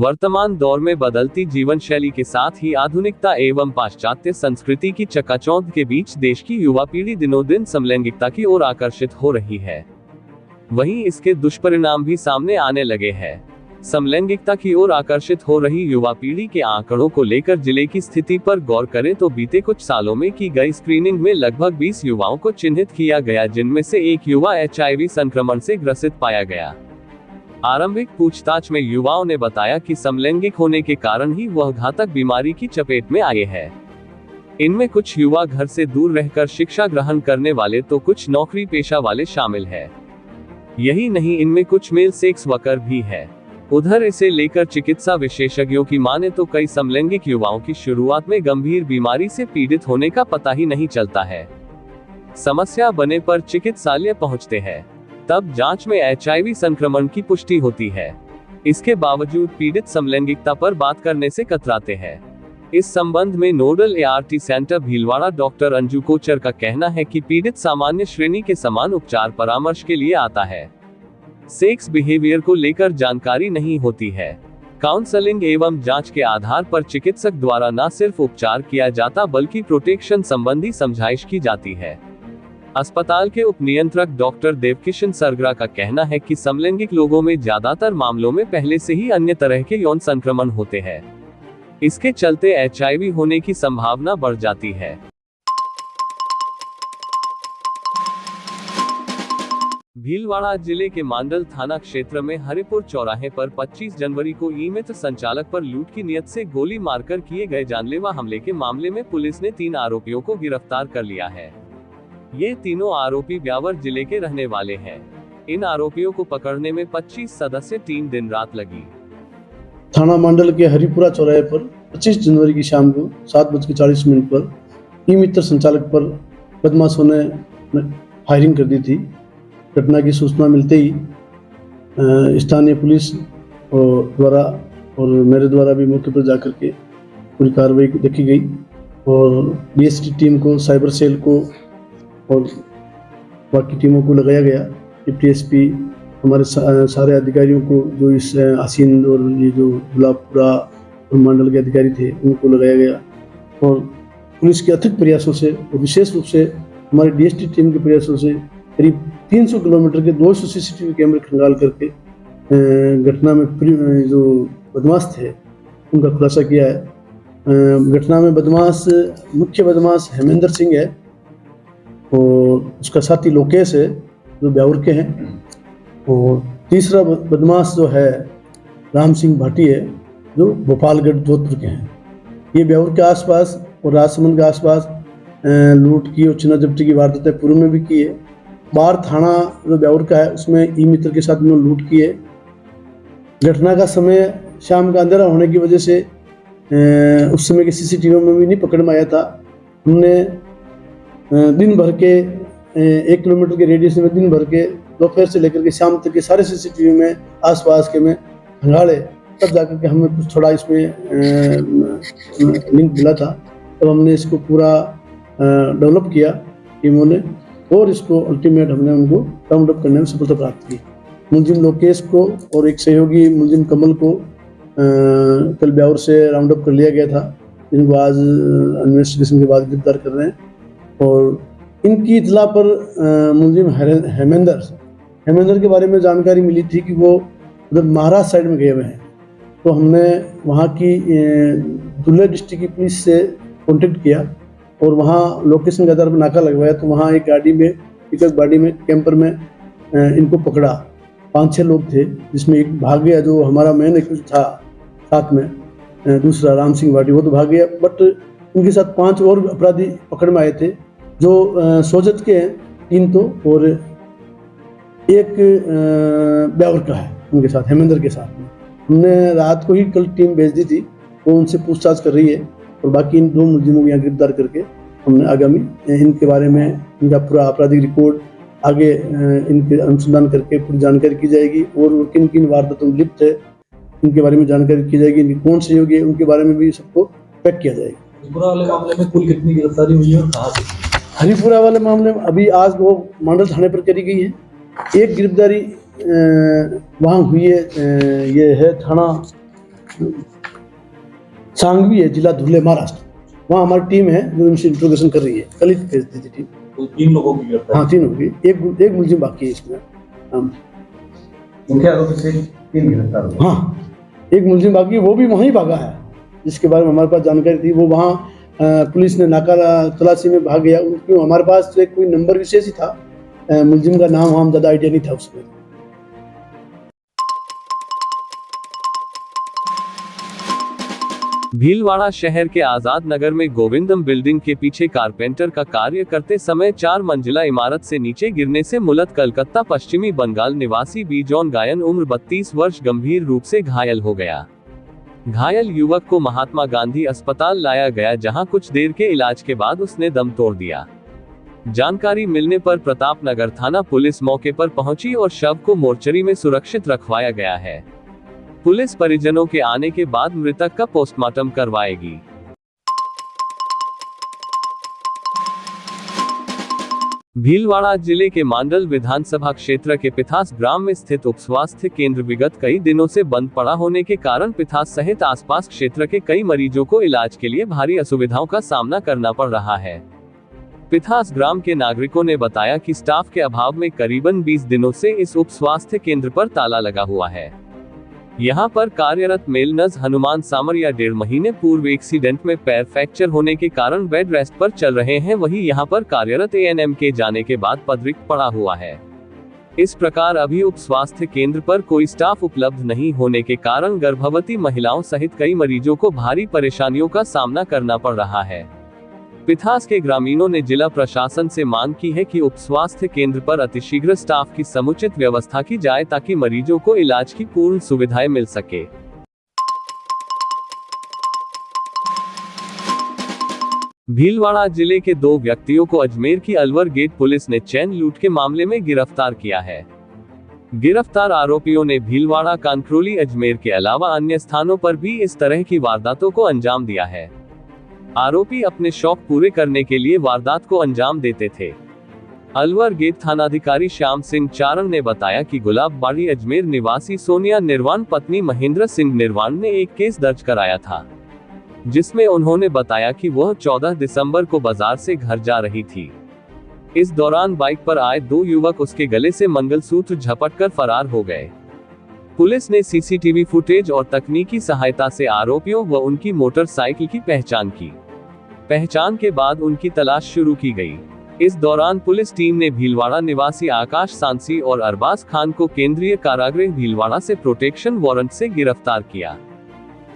वर्तमान दौर में बदलती जीवन शैली के साथ ही आधुनिकता एवं पाश्चात्य संस्कृति की चकाचौंध के बीच देश की युवा पीढ़ी दिनों दिन समलैंगिकता की ओर आकर्षित हो रही है। वहीं इसके दुष्परिणाम भी सामने आने लगे हैं। समलैंगिकता की ओर आकर्षित हो रही युवा पीढ़ी के आंकड़ों को लेकर जिले की स्थिति पर गौर करें तो बीते कुछ सालों में की गई स्क्रीनिंग में लगभग 20 युवाओं को चिन्हित किया गया, जिनमें से एक युवा HIV संक्रमण से ग्रसित पाया गया। आरंभिक पूछताछ में युवाओं ने बताया कि समलैंगिक होने के कारण ही वह घातक बीमारी की चपेट में आए हैं। इनमें कुछ युवा घर से दूर रहकर शिक्षा ग्रहण करने वाले तो कुछ नौकरी पेशा वाले शामिल हैं। यही नहीं, इनमें कुछ मेल सेक्स वर्कर भी है। उधर इसे लेकर चिकित्सा विशेषज्ञों की माने तो कई समलैंगिक युवाओं की शुरुआत में गंभीर बीमारी से पीड़ित होने का पता ही नहीं चलता है। समस्या बने पर चिकित्सालय पहुंचते हैं, तब जांच में HIV संक्रमण की पुष्टि होती है। इसके बावजूद पीड़ित समलैंगिकता पर बात करने से कतराते हैं। इस संबंध में nodal ART centre Bhilwara doctor Anju Kochar का कहना है कि पीड़ित सामान्य श्रेणी के समान उपचार परामर्श के लिए आता है। सेक्स बिहेवियर को लेकर जानकारी नहीं होती है। काउंसलिंग एवं जांच के आधार पर चिकित्सक द्वारा न सिर्फ उपचार किया जाता बल्कि प्रोटेक्शन संबंधी समझाइश की जाती है। अस्पताल के उप नियंत्रक डॉक्टर देवकिशन सरगरा का कहना है कि समलैंगिक लोगों में ज्यादातर मामलों में पहले से ही अन्य तरह के यौन संक्रमण होते हैं। इसके चलते HIV होने की संभावना बढ़ जाती है। भीलवाड़ा जिले के मांडल थाना क्षेत्र में हरिपुर चौराहे पर 25 जनवरी को ई-मित्र संचालक पर लूट की नियत से गोली मारकर किए गए जानलेवा हमले के मामले में पुलिस ने 3 आरोपियों को गिरफ्तार कर लिया है। ये तीनों आरोपी ब्यावर जिले के रहने वाले हैं। इन आरोपियों को पकड़ने में 25 सदस्य टीम दिन रात लगी। थाना मंडल के हरिपुरा चौराहे पर 25 जनवरी की शाम को 7:40 पर ई-मित्र संचालक पर बदमाशों ने फायरिंग कर दी थी। घटना की सूचना मिलते ही स्थानीय पुलिस द्वारा और मेरे द्वारा भी मौके पर जाकर के पूरी कार्रवाई देखी गई और DST टीम को, साइबर सेल को और बाकी टीमों को लगाया गया। DSP हमारे सारे अधिकारियों को, जो इस आसीन और ये जो गुलाबपुरा मंडल के अधिकारी थे, उनको लगाया गया और पुलिस के अथक प्रयासों से और विशेष रूप से हमारे DST टीम के प्रयासों से करीब 300 किलोमीटर के 200 CCTV कैमरे खंगाल करके घटना में जो बदमाश थे उनका खुलासा किया है। घटना में मुख्य बदमाश हेमेंद्र सिंह है और उसका साथी लोकेश है जो ब्यावर के हैं और तीसरा बदमाश जो है राम सिंह भाटी है जो भोपालगढ़ जोधपुर के हैं। ये ब्यावर के आसपास और राजसमंद के आसपास लूट की और चीना जब्ती की वारदातें पूर्व में भी की है। बार थाना जो ब्यावर का है उसमें ई-मित्र के साथ उन्होंने लूट की है। घटना का समय शाम का अंधेरा होने की वजह से उस समय के CCTV में भी नहीं पकड़ में आया था। हमने दिन भर के 1 किलोमीटर के रेडियस में दिन भर के दोपहर से लेकर के शाम तक के सारे CCTV में आसपास के में खंगाले, तब जाकर के हमें कुछ थोड़ा इसमें लिंक मिला था। तब हमने इसको पूरा डेवलप किया टीमों ने और इसको अल्टीमेट हमने उनको राउंड अप करने में सफलता प्राप्त की। मुलजिम लोकेश को और एक सहयोगी मुलजिम कमल को कल ब्यावर से राउंड अप कर लिया गया था, जिनको आज इन्वेस्टिगेशन के बाद गिरफ्तार कर रहे हैं। और इनकी इतला पर मुलजिम हेमेंद्र के बारे में जानकारी मिली थी कि वो उधर महाराष्ट्र साइड में गए हुए हैं, तो हमने वहाँ की धुले डिस्ट्रिक्ट की पुलिस से कॉन्टेक्ट किया और वहाँ लोकेशन के आधार पर नाका लगवाया। तो वहाँ एक गाड़ी में, पिकअप गाड़ी में, कैंपर में इनको पकड़ा। 5-6 लोग थे, जिसमें एक भाग गया जो हमारा मेन एक्यूज था साथ में, दूसरा राम सिंह भाटी, वो तो भाग गया। बट उनके साथ 5 और अपराधी पकड़ में आए थे जो सोजत के हैं 3 तो, और एक ब्यावर का है उनके साथ, हेमेंद्र के साथ में। हमने रात को ही कल टीम भेज दी थी, वो उनसे पूछताछ कर रही है और बाकी इन 2 मुलजिमों को यहाँ गिरफ्तार करके हमने आगामी इनके बारे में इनका पूरा आपराधिक रिकॉर्ड आगे इनके अनुसंधान करके पूरी जानकारी की जाएगी और किन किन वारदातों में लिप्त है इनके बारे में जानकारी की जाएगी। इनके कौन सहयोगी है उनके बारे में भी सबको पैक किया जाएगा। हरिपुरा वाले मामले में कुल कितनी गिरफ्तारी हुई है और कहाँ से? हरिपुरा वाले मामले में अभी आज वो मंडल थाने पर करी गई है। एक गिरफ्तारी वहाँ हुई है, ये है थाना सांगवी है, जिला धुले, महाराष्ट्र। वहाँ हमारी टीम है जो इनसे इंट्रोगेशन कर रही है। कल ही भेज दी थी टीम। तो 3 लोगों की गिरफ्तारी। हाँ, 3 होगी, एक मुलजिम बाकी है इसमें। मुख्य आरोपी से 3 गिरफ्तार हुए। हाँ, एक मुलजिम बाकी है, वो भी वहीं भागा है, जिसके बारे में हमारे पास जानकारी थी। वो वहाँ पुलिस ने नाका तलाशी में भाग गया। क्यों, हमारे पास एक कोई नंबर विशेष ही था, मुलजिम का नाम हम ज़्यादा आइडिया नहीं था उसमें। भीलवाड़ा शहर के आजाद नगर में गोविंदम बिल्डिंग के पीछे कारपेंटर का कार्य करते समय 4 मंजिला इमारत से नीचे गिरने से मुलत कलकत्ता पश्चिमी बंगाल निवासी बीजॉन गायन उम्र 32 वर्ष गंभीर रूप से घायल हो गया। घायल युवक को महात्मा गांधी अस्पताल लाया गया, जहां कुछ देर के इलाज के बाद उसने दम तोड़ दिया। जानकारी मिलने पर प्रतापनगर थाना पुलिस मौके पर पहुंची और शव को मोर्चरी में सुरक्षित रखवाया गया है। पुलिस परिजनों के आने के बाद मृतक का पोस्टमार्टम करवाएगी। भीलवाड़ा जिले के मांडल विधानसभा क्षेत्र के पिथास ग्राम में स्थित उप स्वास्थ्य केंद्र विगत कई दिनों से बंद पड़ा होने के कारण पिथास सहित आसपास क्षेत्र के कई मरीजों को इलाज के लिए भारी असुविधाओं का सामना करना पड़ रहा है। पिथास ग्राम के नागरिकों ने बताया कि स्टाफ के अभाव में करीबन 20 दिनों से इस उप स्वास्थ्य केंद्र पर ताला लगा हुआ है। यहां पर कार्यरत मेलनज हनुमान सामरिया 1.5 महीने पूर्व एक्सीडेंट में पैर फ्रैक्चर होने के कारण बेड रेस्ट पर चल रहे हैं। वहीं यहां पर कार्यरत एएनएम के जाने के बाद पद रिक्त पड़ा हुआ है। इस प्रकार अभी उप स्वास्थ्य केंद्र पर कोई स्टाफ उपलब्ध नहीं होने के कारण गर्भवती महिलाओं सहित कई मरीजों को भारी परेशानियों का सामना करना पड़ रहा है। पिथास के ग्रामीणों ने जिला प्रशासन से मांग की है कि उप स्वास्थ्य केंद्र पर अतिशीघ्र स्टाफ की समुचित व्यवस्था की जाए ताकि मरीजों को इलाज की पूर्ण सुविधाएं मिल सके। भीलवाड़ा जिले के 2 व्यक्तियों को अजमेर की अलवर गेट पुलिस ने चैन लूट के मामले में गिरफ्तार किया है। गिरफ्तार आरोपियों ने भीलवाड़ा, कानक्रोली, अजमेर के अलावा अन्य स्थानों पर भी इस तरह की वारदातों को अंजाम दिया है। आरोपी अपने शौक पूरे करने के लिए वारदात को अंजाम देते थे। अलवर गेट थानाधिकारी श्याम सिंह चारण ने बताया कि गुलाबबाड़ी अजमेर निवासी सोनिया निर्वाण पत्नी महेंद्र सिंह निर्वाण ने एक केस दर्ज कराया था, जिसमें उन्होंने बताया कि वह 14 दिसंबर को बाजार से घर जा रही थी। इस दौरान बाइक पर आए 2 युवक उसके गले से मंगलसूत्र झपटकर फरार हो गए। पुलिस ने सीसीटीवी फुटेज और तकनीकी सहायता से आरोपियों व उनकी मोटरसाइकिल की पहचान की। पहचान के बाद उनकी तलाश शुरू की गई। इस दौरान पुलिस टीम ने भीलवाड़ा निवासी आकाश सांसी और अरबाज खान को केंद्रीय कारागृह भीलवाड़ा से प्रोटेक्शन वारंट से गिरफ्तार किया।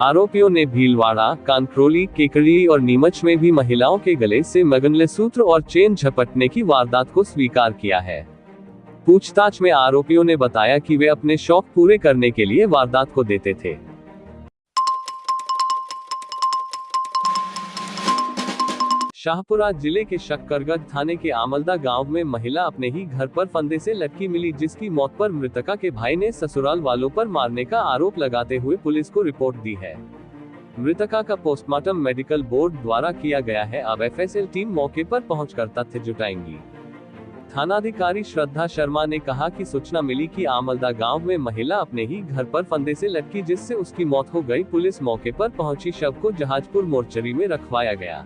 आरोपियों ने भीलवाड़ा, कानक्रोली, केकड़ी और नीमच में भी महिलाओं के गले से मंगलसूत्र और चेन झपटने की वारदात को स्वीकार किया है। पूछताछ में आरोपियों ने बताया कि वे अपने शौक पूरे करने के लिए वारदात को देते थे। शाहपुरा जिले के शक्करगढ़ थाने के आमलदा गांव में महिला अपने ही घर पर फंदे से लटकी मिली, जिसकी मौत पर मृतका के भाई ने ससुराल वालों पर मारने का आरोप लगाते हुए पुलिस को रिपोर्ट दी है। मृतका का पोस्टमार्टम मेडिकल बोर्ड द्वारा किया गया है। अब एफएसएल टीम मौके पर पहुंचकर तथ्य जुटाएंगी। थानाधिकारी श्रद्धा शर्मा ने कहा कि सूचना मिली कि आमलदा गांव में महिला अपने ही घर पर फंदे से लटकी, जिससे उसकी मौत हो गई। पुलिस मौके पर पहुंची, शव को जहाजपुर मोर्चरी में रखवाया गया।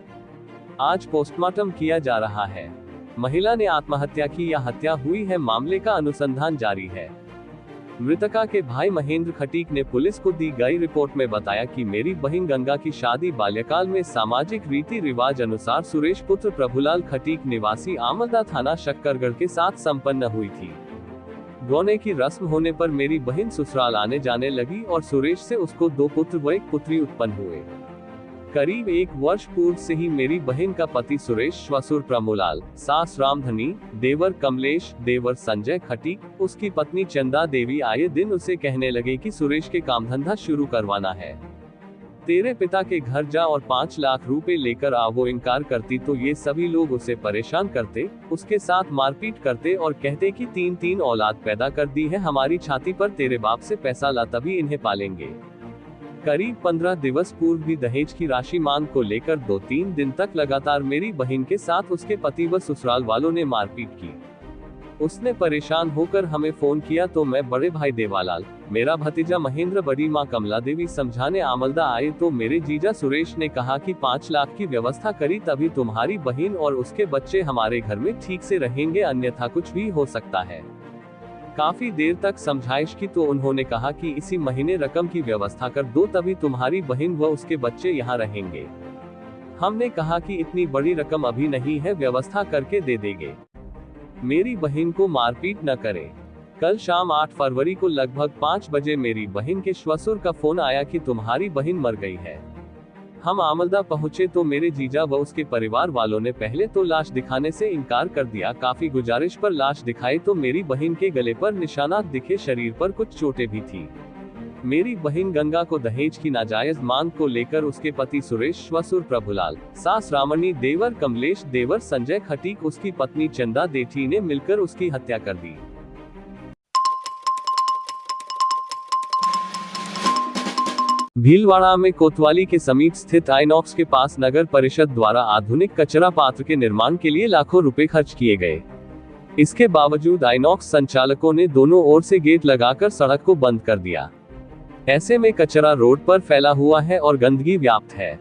आज पोस्टमार्टम किया जा रहा है। महिला ने आत्महत्या की या हत्या हुई है, मामले का अनुसंधान जारी है। मृतका के भाई महेंद्र खटीक ने पुलिस को दी गई रिपोर्ट में बताया कि मेरी बहन गंगा की शादी बाल्यकाल में सामाजिक रीति रिवाज अनुसार सुरेश पुत्र प्रभुलाल खटीक निवासी आमलदा थाना शक्करगढ़ के साथ संपन्न हुई थी। गौने की रस्म होने पर मेरी बहन ससुराल आने जाने लगी और सुरेश से उसको 2 पुत्र व 1 पुत्री उत्पन्न हुए। करीब 1 वर्ष पूर्व से ही मेरी बहन का पति सुरेश, ससुर प्रभुलाल, सास रामधनी, देवर कमलेश, देवर संजय खटीक, उसकी पत्नी चंदा देवी आए दिन उसे कहने लगे कि सुरेश के काम धंधा शुरू करवाना है, तेरे पिता के घर जा और 5 लाख रुपए लेकर आ। वो इनकार करती तो ये सभी लोग उसे परेशान करते, उसके साथ मारपीट करते और कहते कि 3 औलाद पैदा कर दी है हमारी छाती पर, तेरे बाप से पैसा ला तभी इन्हें पालेंगे। करीब 15 दिवस पूर्व भी दहेज की राशि मांग को लेकर 2-3 दिन तक लगातार मेरी बहन के साथ उसके पति व ससुराल वालों ने मारपीट की। उसने परेशान होकर हमें फोन किया तो मैं बड़े भाई देवालाल, मेरा भतीजा महेंद्र, बड़ी माँ कमला देवी समझाने आमलदा आए तो मेरे जीजा सुरेश ने कहा कि 5 लाख की व्यवस्था करी तभी तुम्हारी बहन और उसके बच्चे हमारे घर में ठीक से रहेंगे, अन्यथा कुछ भी हो सकता है। काफी देर तक समझाइश की तो उन्होंने कहा कि इसी महीने रकम की व्यवस्था कर दो तभी तुम्हारी बहन व उसके बच्चे यहाँ रहेंगे। हमने कहा कि इतनी बड़ी रकम अभी नहीं है, व्यवस्था करके दे देंगे। मेरी बहन को मारपीट न करें। कल शाम 8 फरवरी को लगभग 5 बजे मेरी बहन के श्वसुर का फोन आया कि तुम्हारी बहन मर गई है। हम आमलदा पहुंचे तो मेरे जीजा व उसके परिवार वालों ने पहले तो लाश दिखाने से इनकार कर दिया। काफी गुजारिश पर लाश दिखाई तो मेरी बहन के गले पर निशानात दिखे, शरीर पर कुछ चोटें भी थी। मेरी बहन गंगा को दहेज की नाजायज मांग को लेकर उसके पति सुरेश, श्वसुर प्रभुलाल, सास रामणी, देवर कमलेश, देवर संजय खटीक, उसकी पत्नी चंदा देठी ने मिलकर उसकी हत्या कर दी। भीलवाड़ा में कोतवाली के समीप स्थित आइनॉक्स के पास नगर परिषद द्वारा आधुनिक कचरा पात्र के निर्माण के लिए लाखों रुपए खर्च किए गए। इसके बावजूद आइनॉक्स संचालकों ने दोनों ओर से गेट लगाकर सड़क को बंद कर दिया। ऐसे में कचरा रोड पर फैला हुआ है और गंदगी व्याप्त है।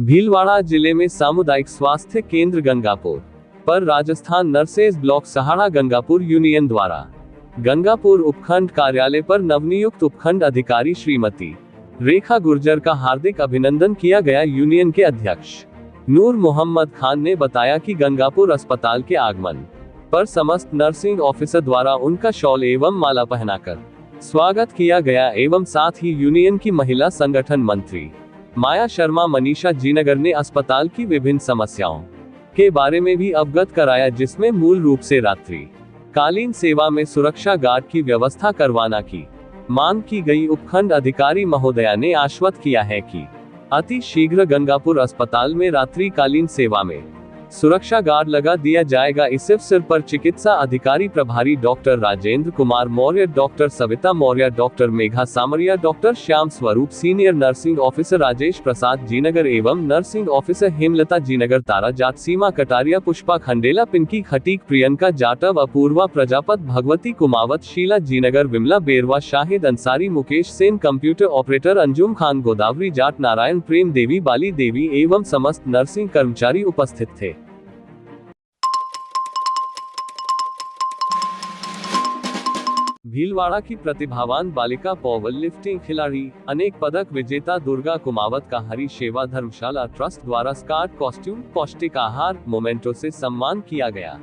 भीलवाड़ा जिले में सामुदायिक स्वास्थ्य केंद्र गंगापुर पर Rajasthan nurses block Sahada Gangapur union द्वारा गंगापुर उपखंड कार्यालय पर नवनियुक्त उपखंड अधिकारी श्रीमती रेखा गुर्जर का हार्दिक अभिनंदन किया गया। यूनियन के अध्यक्ष नूर मोहम्मद खान ने बताया कि गंगापुर अस्पताल के आगमन पर समस्त नर्सिंग ऑफिसर द्वारा उनका शॉल एवं माला पहनाकर स्वागत किया गया एवं साथ ही यूनियन की महिला संगठन मंत्री माया शर्मा मनीषा जीनगर ने अस्पताल की विभिन्न समस्याओं के बारे में भी अवगत कराया, जिसमें मूल रूप से रात्रि कालीन सेवा में सुरक्षा गार्ड की व्यवस्था करवाना की मांग की गई। उपखंड अधिकारी महोदया ने आश्वस्त किया है कि अति शीघ्र गंगापुर अस्पताल में रात्रि कालीन सेवा में सुरक्षा गार्ड लगा दिया जाएगा। इस अवसर पर चिकित्सा अधिकारी प्रभारी doctor Rajendra Kumar Maurya, doctor Savita Maurya, doctor Megha Samaria, doctor Shyam Swaroop, senior nursing officer Rajesh Prasad Jeengar एवं nursing officer Hemlata Jeengar, Tara Jat, Seema Kataria, Pushpa Khandela, Pinky Khatik, Priyanka Jatav, Apurva Prajapat, Bhagwati Kumawat, Sheela Jeengar, Vimala Berwa, Shahid Ansari, Mukesh Sen, computer operator Anjum Khan, Godavari Jat, Narayan, Prem Devi, Bali Devi एवं समस्त नर्सिंग कर्मचारी उपस्थित थे। भीलवाड़ा की प्रतिभावान बालिका पावर लिफ्टिंग खिलाड़ी, अनेक पदक विजेता दुर्गा कुमावत का हरि सेवा धर्मशाला ट्रस्ट द्वारा स्कार्ट, कॉस्ट्यूम, पौष्टिक आहार, मोमेंटो से सम्मान किया गया।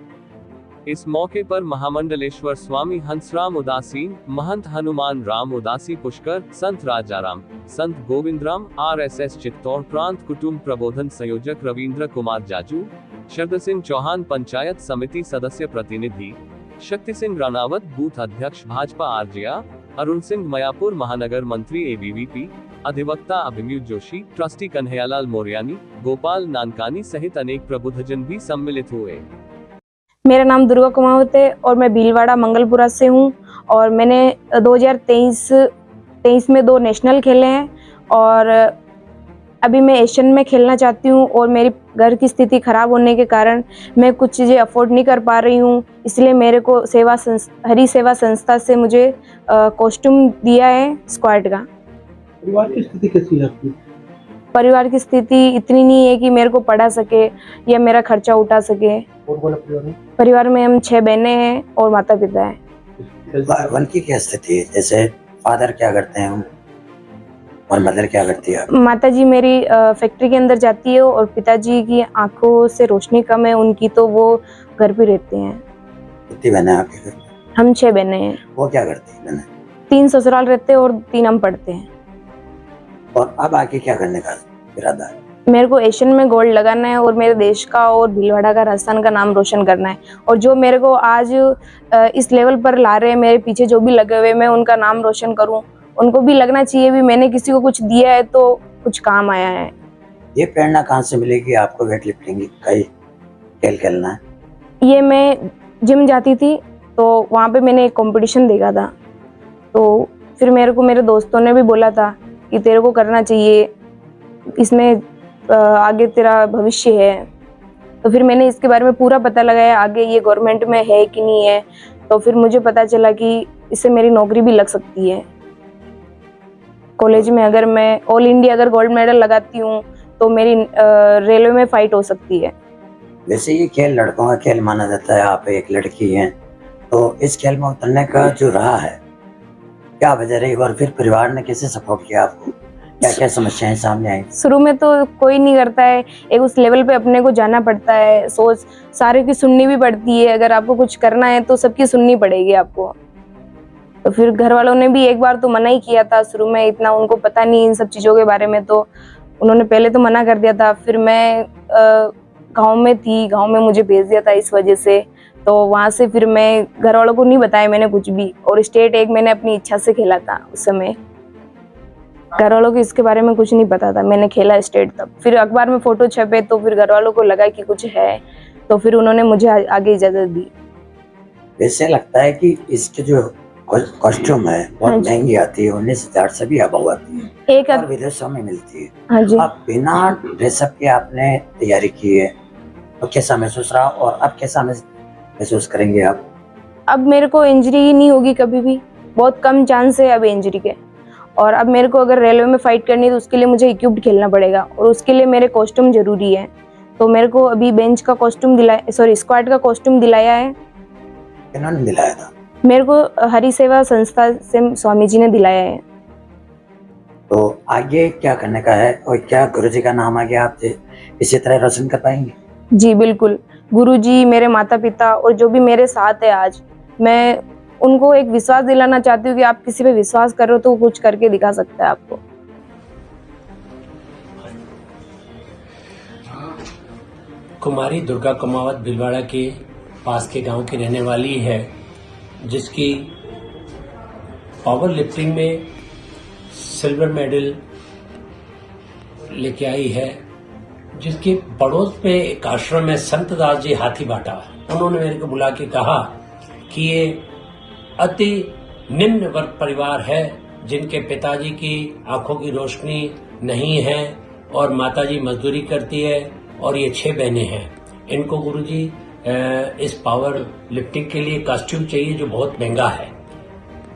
इस मौके पर महामंडलेश्वर स्वामी हंसराम उदासीन, महंत हनुमान राम उदासी पुष्कर, संत राजाराम, संत गोविंदराम, RSS चित्तौड़ प्रांत कुटुंब प्रबोधन संयोजक रविंद्र कुमार जाजू, शरद सिंह चौहान पंचायत समिति सदस्य प्रतिनिधि, शक्ति सिंह राणावत बूथ अध्यक्ष भाजपा RJA, अरुण सिंह मयापुर महानगर मंत्री ABVP, अधिवक्ता अभिमन्यु जोशी, ट्रस्टी कन्हैयालाल मोरियानी, गोपाल नानकानी सहित अनेक प्रबुद्धजन भी सम्मिलित हुए। मेरा नाम दुर्गा कुमावत है और मैं भीलवाड़ा मंगलपुरा से हूँ और मैंने 2023 में 2 नेशनल खेले हैं और अभी मैं एशियन में खेलना चाहती हूँ और मेरी घर की स्थिति खराब होने के कारण मैं कुछ चीज़ें अफोर्ड नहीं कर पा रही हूँ, इसलिए मेरे को हरि सेवा संस्था से मुझे कॉस्ट्यूम दिया है स्क्वाड का। परिवार की स्थिति कैसी है आपकी? परिवार की स्थिति इतनी नहीं है कि मेरे को पढ़ा सके या मेरा खर्चा उठा सके। और बोला परिवार में हम 6 बहनें हैं और माता पिता है। उनकी क्या स्थिति है? जैसे फादर क्या करते हैं और मदर क्या करती है? माता जी मेरी फैक्ट्री के अंदर जाती है और पिताजी की आंखों से रोशनी कम है उनकी, तो वो घर पे रहते हैं। कितनी बहनें हैं आपके घर? हम 6 बहनें हैं। वो क्या करती है? 3 ससुराल रहते हैं और 3 हम पढ़ते हैं। और अब आगे क्या करने का इरादा है? मेरे को एशियन में गोल्ड लगाना है और मेरे देश का और भीलवाड़ा का, राजस्थान का नाम रोशन करना है। और जो मेरे को आज इस लेवल पर ला रहे हैं, मेरे पीछे जो भी लगे हुए, मैं उनका नाम रोशन करूं। उनको भी लगना चाहिए भी मैंने किसी को कुछ दिया है तो कुछ काम आया है। ये प्रेरणा कहाँ से मिलेगी आपको वेट लिफ्टिंग का खेल खेलना है? ये मैं जिम जाती थी तो वहाँ पे मैंने एक कंपटीशन देखा था, तो फिर मेरे को मेरे दोस्तों ने भी बोला था कि तेरे को करना चाहिए, इसमें आगे तेरा भविष्य है। तो फिर मैंने इसके बारे में पूरा पता लगाया आगे ये गवर्नमेंट में है कि नहीं है। तो फिर मुझे पता चला कि इससे मेरी नौकरी भी लग सकती है। कॉलेज में अगर मैं ऑल इंडिया अगर गोल्ड मेडल लगाती हूँ तो मेरी रेलवे में फाइट हो सकती है। वैसे ये खेल लड़कों का खेल माना जाता है, आप एक लड़की हैं, तो इस खेल में उतरने का जो रहा है क्या वजह रही और फिर परिवार ने कैसे सपोर्ट किया आपको, क्या क्या समस्याएं सामने आई? शुरू में तो कोई नहीं करता है, एक उस लेवल पे अपने को जाना पड़ता है, सोच सारे की सुननी भी पड़ती है। अगर आपको कुछ करना है तो सबकी सुननी पड़ेगी आपको। तो फिर घर वालों ने भी एक बार तो मना ही किया था शुरू में, इतना उनको पता नहीं इन सब चीज़ों के बारे में, तो उन्होंने पहले तो मना कर दिया था। फिर मैं गांव में थी, गांव में मुझे भेज दिया था इस वजह से। तो वहाँ से फिर मैं घर वालों को नहीं बताया मैंने कुछ भी, और स्टेट एक मैंने अपनी इच्छा से खेला था। उस समय घर वालों को इसके बारे में कुछ नहीं पता था, मैंने खेला स्टेट तब। फिर अखबार में फोटो छपे तो फिर घर वालों को लगा कि कुछ है, तो फिर उन्होंने मुझे आगे इजाजत दी। वैसे लगता है कि इसके जो कॉस्ट्यूम है बहुत हाँ जी। महंगी आती है, 19,000 से भी अबव आती है एक और विदेशों में मिलती है। हाँ जी। अब बिना ड्रेसअप के आपने तैयारी की है तो कैसा महसूस रहा और अब कैसा महसूस करेंगे आप? अब मेरे को इंजरी ही नहीं होगी कभी भी, बहुत कम चांस है अब इंजरी के। और अब मेरे को अगर रेलवे में फाइट करनी है तो उसके लिए मुझे इक्विप्ड खेलना पड़ेगा, और उसके लिए मेरे कॉस्ट्यूम जरूरी है। तो मेरे को अभी बेंच का कॉस्ट्यूम स्क्वाड का कॉस्ट्यूम दिलाया है। किन्होंने दिलाया था? मेरे को हरि सेवा संस्था से स्वामी जी ने दिलाया है। तो आगे क्या करने का है और क्या गुरुजी का नाम आगे आप इसी तरह रोशन कर पाएंगे? जी बिल्कुल, गुरुजी, मेरे माता पिता और जो भी मेरे साथ है आज, मैं उनको एक विश्वास दिलाना चाहती हूँ कि आप किसी पे विश्वास करो तो कुछ करके दिखा सकता है आपको। कुमारी दुर्गा कुमावत भीलवाड़ा के पास के गांव की रहने वाली है, जिसकी पावर लिफ्टिंग में सिल्वर मेडल लेके आई है, जिसके पड़ोस में एक आश्रम है संत दास जी हाथीबाटा। उन्होंने मेरे को बुला के कहा कि ये अति निम्न वर्ग परिवार है, जिनके पिताजी की आंखों की रोशनी नहीं है और माताजी मजदूरी करती है, और ये 6 बहनें हैं। इनको गुरुजी इस पावर लिफ्टिंग के लिए कॉस्ट्यूम चाहिए जो बहुत महंगा है।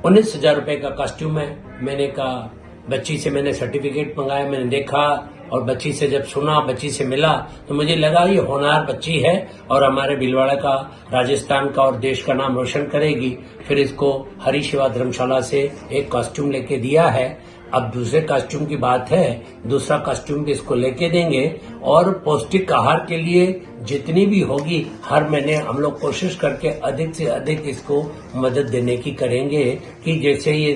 19,000 रुपए का कॉस्ट्यूम है। मैंने कहा, बच्ची से मैंने सर्टिफिकेट मंगाया, मैंने देखा और बच्ची से जब सुना, बच्ची से मिला, तो मुझे लगा ये होनहार बच्ची है और हमारे भीलवाड़ा का, राजस्थान का और देश का नाम रोशन करेगी। फिर इसको हरि सेवा धर्मशाला से एक कॉस्ट्यूम लेके दिया है। अब दूसरे कॉस्ट्यूम की बात है, दूसरा कॉस्ट्यूम भी इसको लेके देंगे, और पौष्टिक आहार के लिए जितनी भी होगी हर महीने हम लोग कोशिश करके अधिक से अधिक इसको मदद देने की करेंगे। कि जैसे ये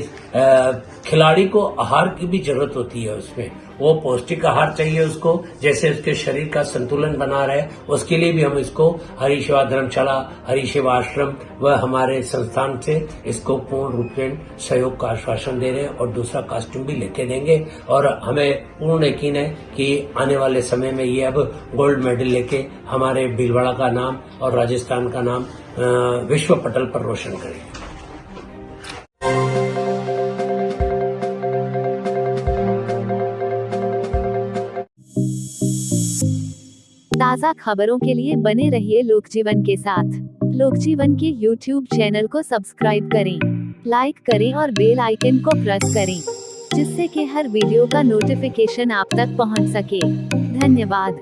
खिलाड़ी को आहार की भी जरूरत होती है, उसमें वो पौष्टिक आहार चाहिए उसको, जैसे उसके शरीर का संतुलन बना रहे, उसके लिए भी हम इसको हरि सेवा धर्मशाला, हरि सेवा आश्रम व हमारे संस्थान से इसको पूर्ण रूप से सहयोग का आश्वासन दे रहे हैं, और दूसरा कॉस्ट्यूम भी लेके देंगे। और हमें पूर्ण यकीन है कि आने वाले समय में ये अब गोल्ड मेडल लेके हमारे भीलवाड़ा का नाम और राजस्थान का नाम विश्व पटल पर रोशन करेंगे। ताज़ा खबरों के लिए बने रहिए लोकजीवन के साथ। लोकजीवन के YouTube चैनल को सब्सक्राइब करें, लाइक करें और बेल आइकन को प्रेस करें, जिससे कि हर वीडियो का नोटिफिकेशन आप तक पहुंच सके। धन्यवाद।